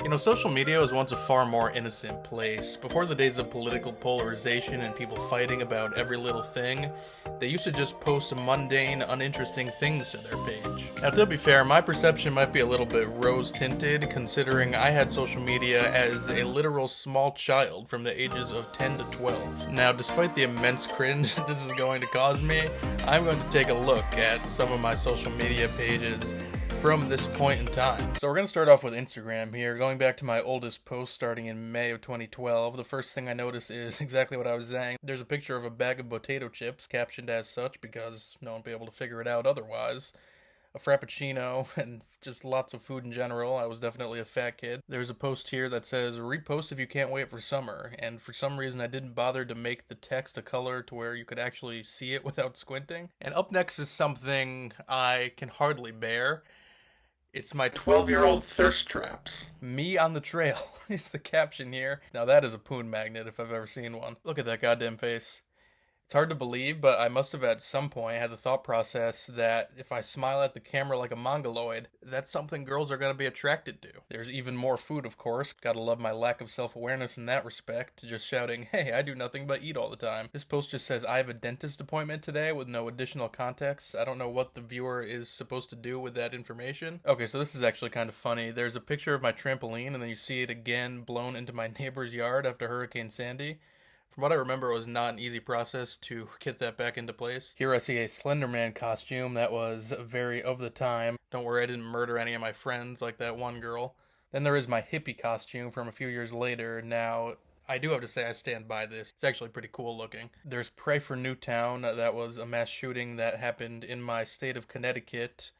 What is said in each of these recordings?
You know, social media was once a far more innocent place. Before the days of political polarization and people fighting about every little thing, they used to just post mundane, uninteresting things to their page. Now, to be fair, my perception might be a little bit rose tinted, considering I had social media as a literal small child from the ages of 10 to 12. Now, despite the immense cringe this is going to cause me, I'm going to take a look at some of my social media pages from this point in time. So we're going to start off with Instagram here. Going back to my oldest post starting in May of 2012, the first thing I notice is exactly what I was saying. There's a picture of a bag of potato chips captioned as such because no one will be able to figure it out otherwise. A Frappuccino, and just lots of food in general. I was definitely a fat kid. There's a post here that says, repost if you can't wait for summer, and for some reason I didn't bother to make the text a color to where you could actually see it without squinting. And up next is something I can hardly bear. It's my 12-year-old thirst traps. Me on the trail is the caption here. Now that is a poon magnet if I've ever seen one. Look at that goddamn face. It's hard to believe, but I must have at some point had the thought process that if I smile at the camera like a mongoloid, that's something girls are going to be attracted to. There's even more food, of course. Gotta love my lack of self-awareness in that respect, just shouting, hey, I do nothing but eat all the time. This post just says, I have a dentist appointment today with no additional context. I don't know what the viewer is supposed to do with that information. Okay, so this is actually kind of funny. There's a picture of my trampoline, and then you see it again blown into my neighbor's yard after Hurricane Sandy. From what I remember, it was not an easy process to get that back into place. Here I see a Slender Man costume that was very of the time. Don't worry, I didn't murder any of my friends like that one girl. Then there is my hippie costume from a few years later. Now, I do have to say I stand by this. It's actually pretty cool looking. There's Pray for Newtown. That was a mass shooting that happened in my state of Connecticut.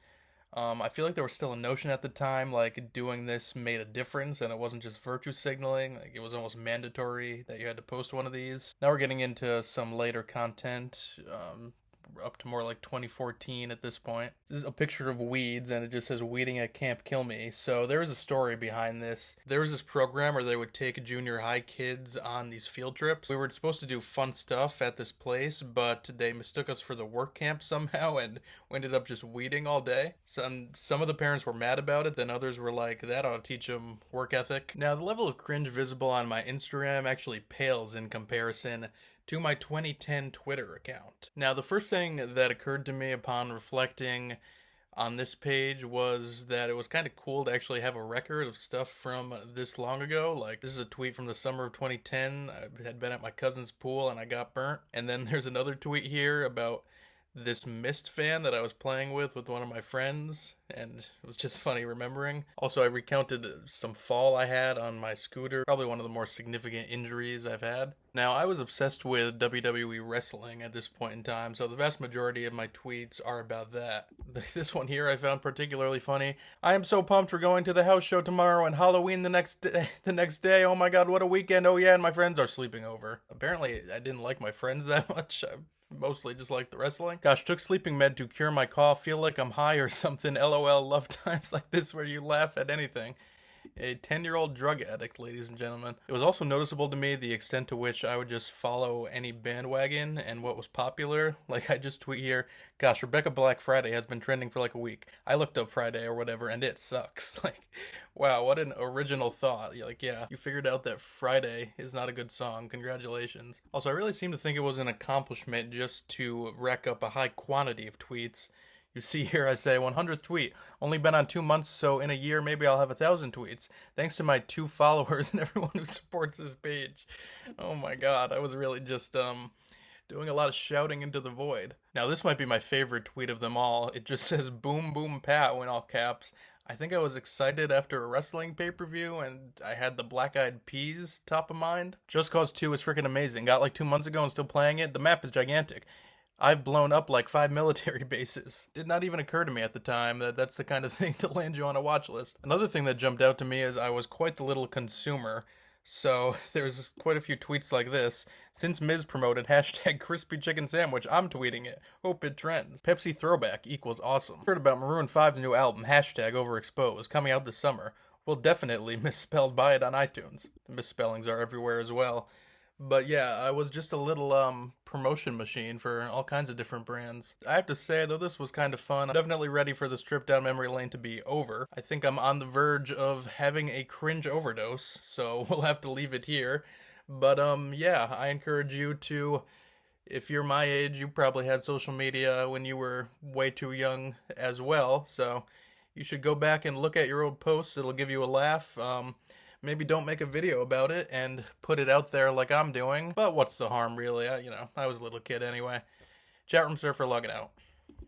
I feel like there was still a notion at the time, like doing this made a difference and it wasn't just virtue signaling, like it was almost mandatory that you had to post one of these. Now we're getting into some later content, up to more like 2014 at this point. This is a picture of weeds and it just says weeding at Camp Kill Me. So there is a story behind this. There was this program where they would take junior high kids on these field trips. We were supposed to do fun stuff at this place, but they mistook us for the work camp somehow and we ended up just weeding all day. Some of the parents were mad about it, then others were like, that ought to teach them work ethic. Now the level of cringe visible on my Instagram actually pales in comparison to my 2010 Twitter account. Now, the first thing that occurred to me upon reflecting on this page was that it was kind of cool to actually have a record of stuff from this long ago. Like, this is a tweet from the summer of 2010. I had been at my cousin's pool and I got burnt. And then there's another tweet here about this Myst fan that I was playing with one of my friends, and it was just funny remembering. Also, I recounted some fall I had on my scooter, probably one of the more significant injuries I've had. Now, I was obsessed with WWE wrestling at this point in time, so the vast majority of my tweets are about that. This one here I found particularly funny. I am so pumped for going to the house show tomorrow and Halloween the next day. Oh my god, what a weekend. Oh yeah, and my friends are sleeping over. Apparently, I didn't like my friends that much. Mostly just like the wrestling. Gosh, took sleeping med to cure my cough. Feel like I'm high or something. LOL, love times like this where you laugh at anything. A 10-year-old drug addict, ladies and gentlemen. It was also noticeable to me the extent to which I would just follow any bandwagon and what was popular. Like, I just tweet here, gosh, Rebecca Black Friday has been trending for like a week. I looked up Friday or whatever, and it sucks. Like, wow, what an original thought. You're like, yeah, you figured out that Friday is not a good song. Congratulations. Also, I really seem to think it was an accomplishment just to rack up a high quantity of tweets. You see here I say 100th tweet. Only been on 2 months, so in a year maybe I'll have 1,000 tweets. Thanks to my 2 followers and everyone who supports this page. Oh my god, I was really just doing a lot of shouting into the void. Now this might be my favorite tweet of them all. It just says boom boom pat in all caps. I think I was excited after a wrestling pay-per-view and I had the Black Eyed Peas top of mind. Just Cause 2 is freaking amazing. Got like 2 months ago and still playing it. The map is gigantic. I've blown up like 5 military bases. Did not even occur to me at the time that that's the kind of thing to land you on a watch list. Another thing that jumped out to me is I was quite the little consumer. So there's quite a few tweets like this. Since Miz promoted hashtag crispy chicken sandwich, I'm tweeting it. Hope it trends. Pepsi throwback equals awesome. Heard about Maroon 5's new album, hashtag overexposed, coming out this summer. We'll definitely misspelled buy it on iTunes. The misspellings are everywhere as well. But yeah, I was just a little promotion machine for all kinds of different brands. I have to say though, this was kind of fun. I'm definitely ready for this trip down memory lane to be over. I think I'm on the verge of having a cringe overdose, so we'll have to leave it here. But yeah, I encourage you to, if you're my age, you probably had social media when you were way too young as well. So you should go back and look at your old posts. It'll give you a laugh. Maybe don't make a video about it and put it out there like I'm doing. But what's the harm, really? I was a little kid anyway. Chatroom Surfer logging out.